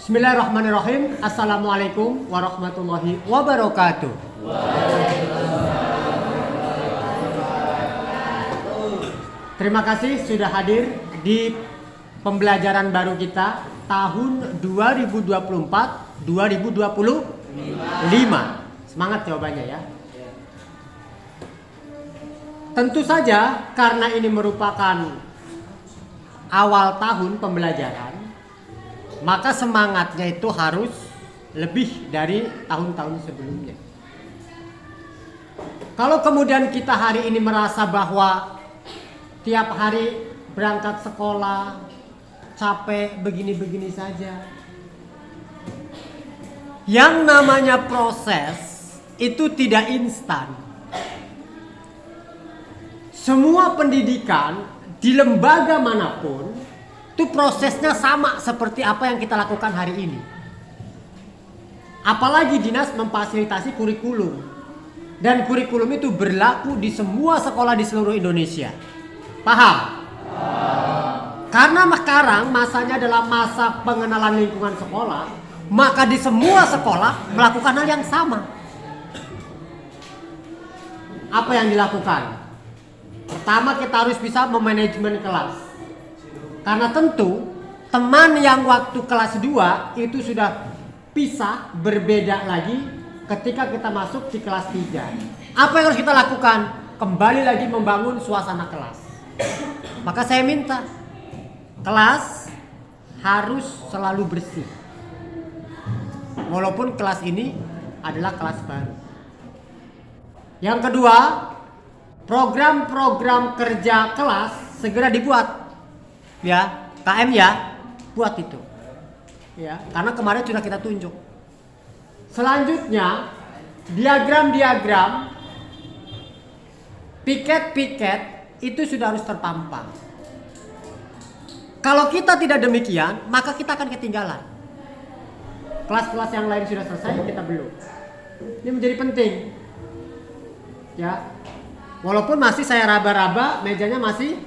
Bismillahirrahmanirrahim. Assalamualaikum warahmatullahi wabarakatuh. Terima kasih sudah hadir di pembelajaran baru kita tahun 2024-2025. Semangat jawabannya ya. Tentu saja karena ini merupakan awal tahun pembelajaran, maka semangatnya itu harus lebih dari tahun-tahun sebelumnya. Kalau kemudian kita hari ini merasa bahwa tiap hari berangkat sekolah capek begini-begini saja, yang namanya proses itu tidak instan. Semua pendidikan di lembaga manapun itu prosesnya sama seperti apa yang kita lakukan hari ini. Apalagi dinas memfasilitasi kurikulum, dan kurikulum itu berlaku di semua sekolah di seluruh Indonesia. Paham? Karena sekarang masanya adalah masa pengenalan lingkungan sekolah, maka di semua sekolah melakukan hal yang sama. Apa yang dilakukan? Pertama, kita harus bisa memanajemen kelas. Karena tentu teman yang waktu kelas 2 itu sudah pisah, berbeda lagi ketika kita masuk di kelas 3. Apa yang harus kita lakukan? Kembali lagi membangun suasana kelas. Maka saya minta kelas harus selalu bersih. Walaupun kelas ini adalah kelas baru. Yang kedua, program-program kerja kelas segera dibuat. Ya, KM ya, buat itu. Ya, karena kemarin sudah kita tunjuk. Selanjutnya, diagram-diagram, piket-piket itu sudah harus terpampang. Kalau kita tidak demikian, maka kita akan ketinggalan. Kelas-kelas yang lain sudah selesai, kita belum. Ini menjadi penting. Ya, walaupun masih saya raba-raba, mejanya masih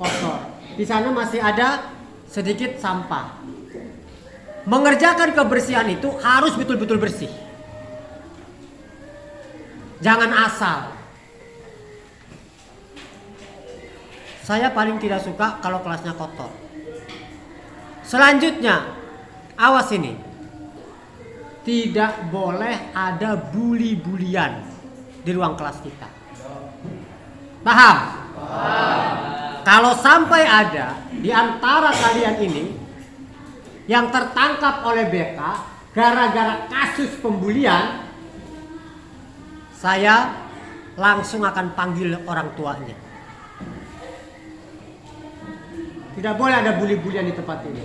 kotor. Di sana masih ada sedikit sampah. Mengerjakan kebersihan itu harus betul-betul bersih. Jangan asal. Saya paling tidak suka kalau kelasnya kotor. Selanjutnya, awas ini. Tidak boleh ada bully-bulian di ruang kelas kita. Paham? Paham. Kalau sampai ada di antara kalian ini yang tertangkap oleh BK gara-gara kasus pembulian, saya langsung akan panggil orang tuanya. Tidak boleh ada bully-bulian di tempat ini.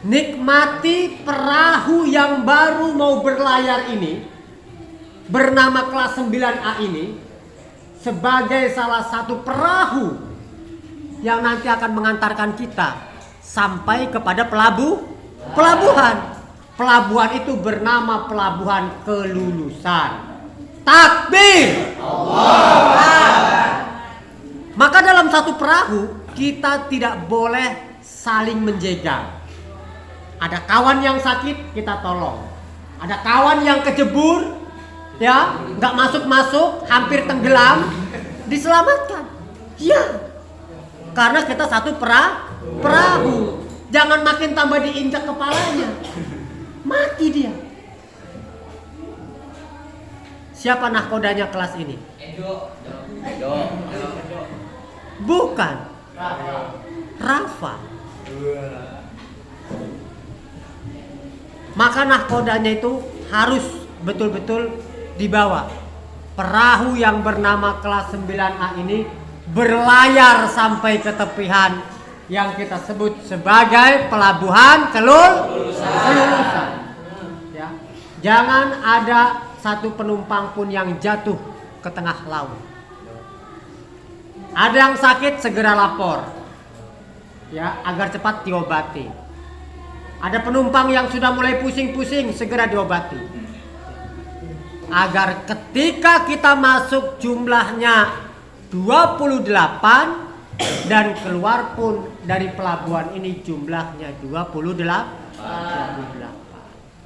Nikmati perahu yang baru mau berlayar ini, bernama kelas 9A ini, sebagai salah satu perahu yang nanti akan mengantarkan kita sampai kepada pelabuhan. Pelabuhan itu bernama Pelabuhan Kelulusan. Takbir! Allah. Maka dalam satu perahu kita tidak boleh saling menjegal. Ada kawan yang sakit, kita tolong. Ada kawan yang kejebur, ya, nggak masuk, hampir tenggelam, diselamatkan. Ya. Karena kita satu perahu. Jangan makin tambah diinjak kepalanya. Mati dia. Siapa nahkodanya kelas ini? Edo. Bukan. Rafa. Maka nahkodanya itu harus betul-betul dibawa. Perahu yang bernama kelas 9A ini berlayar sampai ke tepian yang kita sebut sebagai Pelabuhan Kelulusan. Ya. Jangan ada satu penumpang pun yang jatuh ke tengah laut. Ada yang sakit, segera lapor. Ya, agar cepat diobati. Ada penumpang yang sudah mulai pusing-pusing, segera diobati. Agar ketika kita masuk jumlahnya 28, dan keluar pun dari pelabuhan ini jumlahnya 28.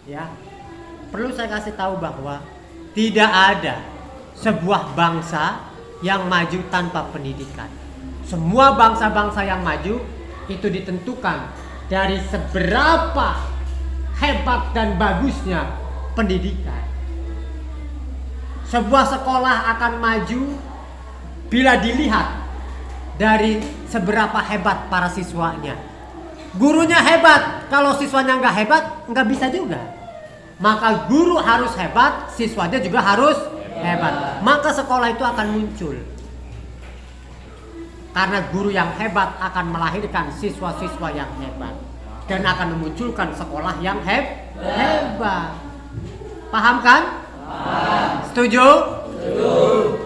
Ya. Perlu saya kasih tahu bahwa tidak ada sebuah bangsa yang maju tanpa pendidikan. Semua bangsa-bangsa yang maju itu ditentukan dari seberapa hebat dan bagusnya pendidikan. Sebuah sekolah akan maju bila dilihat dari seberapa hebat para siswanya. Gurunya hebat, kalau siswanya nggak hebat, nggak bisa juga. Maka guru harus hebat, siswanya juga harus hebat. Maka sekolah itu akan muncul. Karena guru yang hebat akan melahirkan siswa-siswa yang hebat. Dan akan memunculkan sekolah yang hebat. Paham kan? Setuju?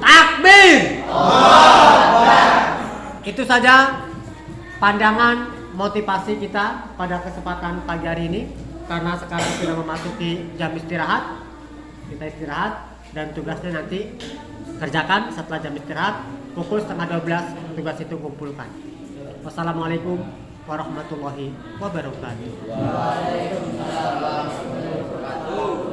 Takbir! Itu saja pandangan motivasi kita pada kesempatan pagi hari ini. Karena sekarang sudah memasuki jam istirahat. Kita istirahat dan tugasnya nanti kerjakan setelah jam istirahat. Pukul 11:30 tugas itu kumpulkan. Wassalamualaikum warahmatullahi wabarakatuh. Waalaikumsalam warahmatullahi wabarakatuh.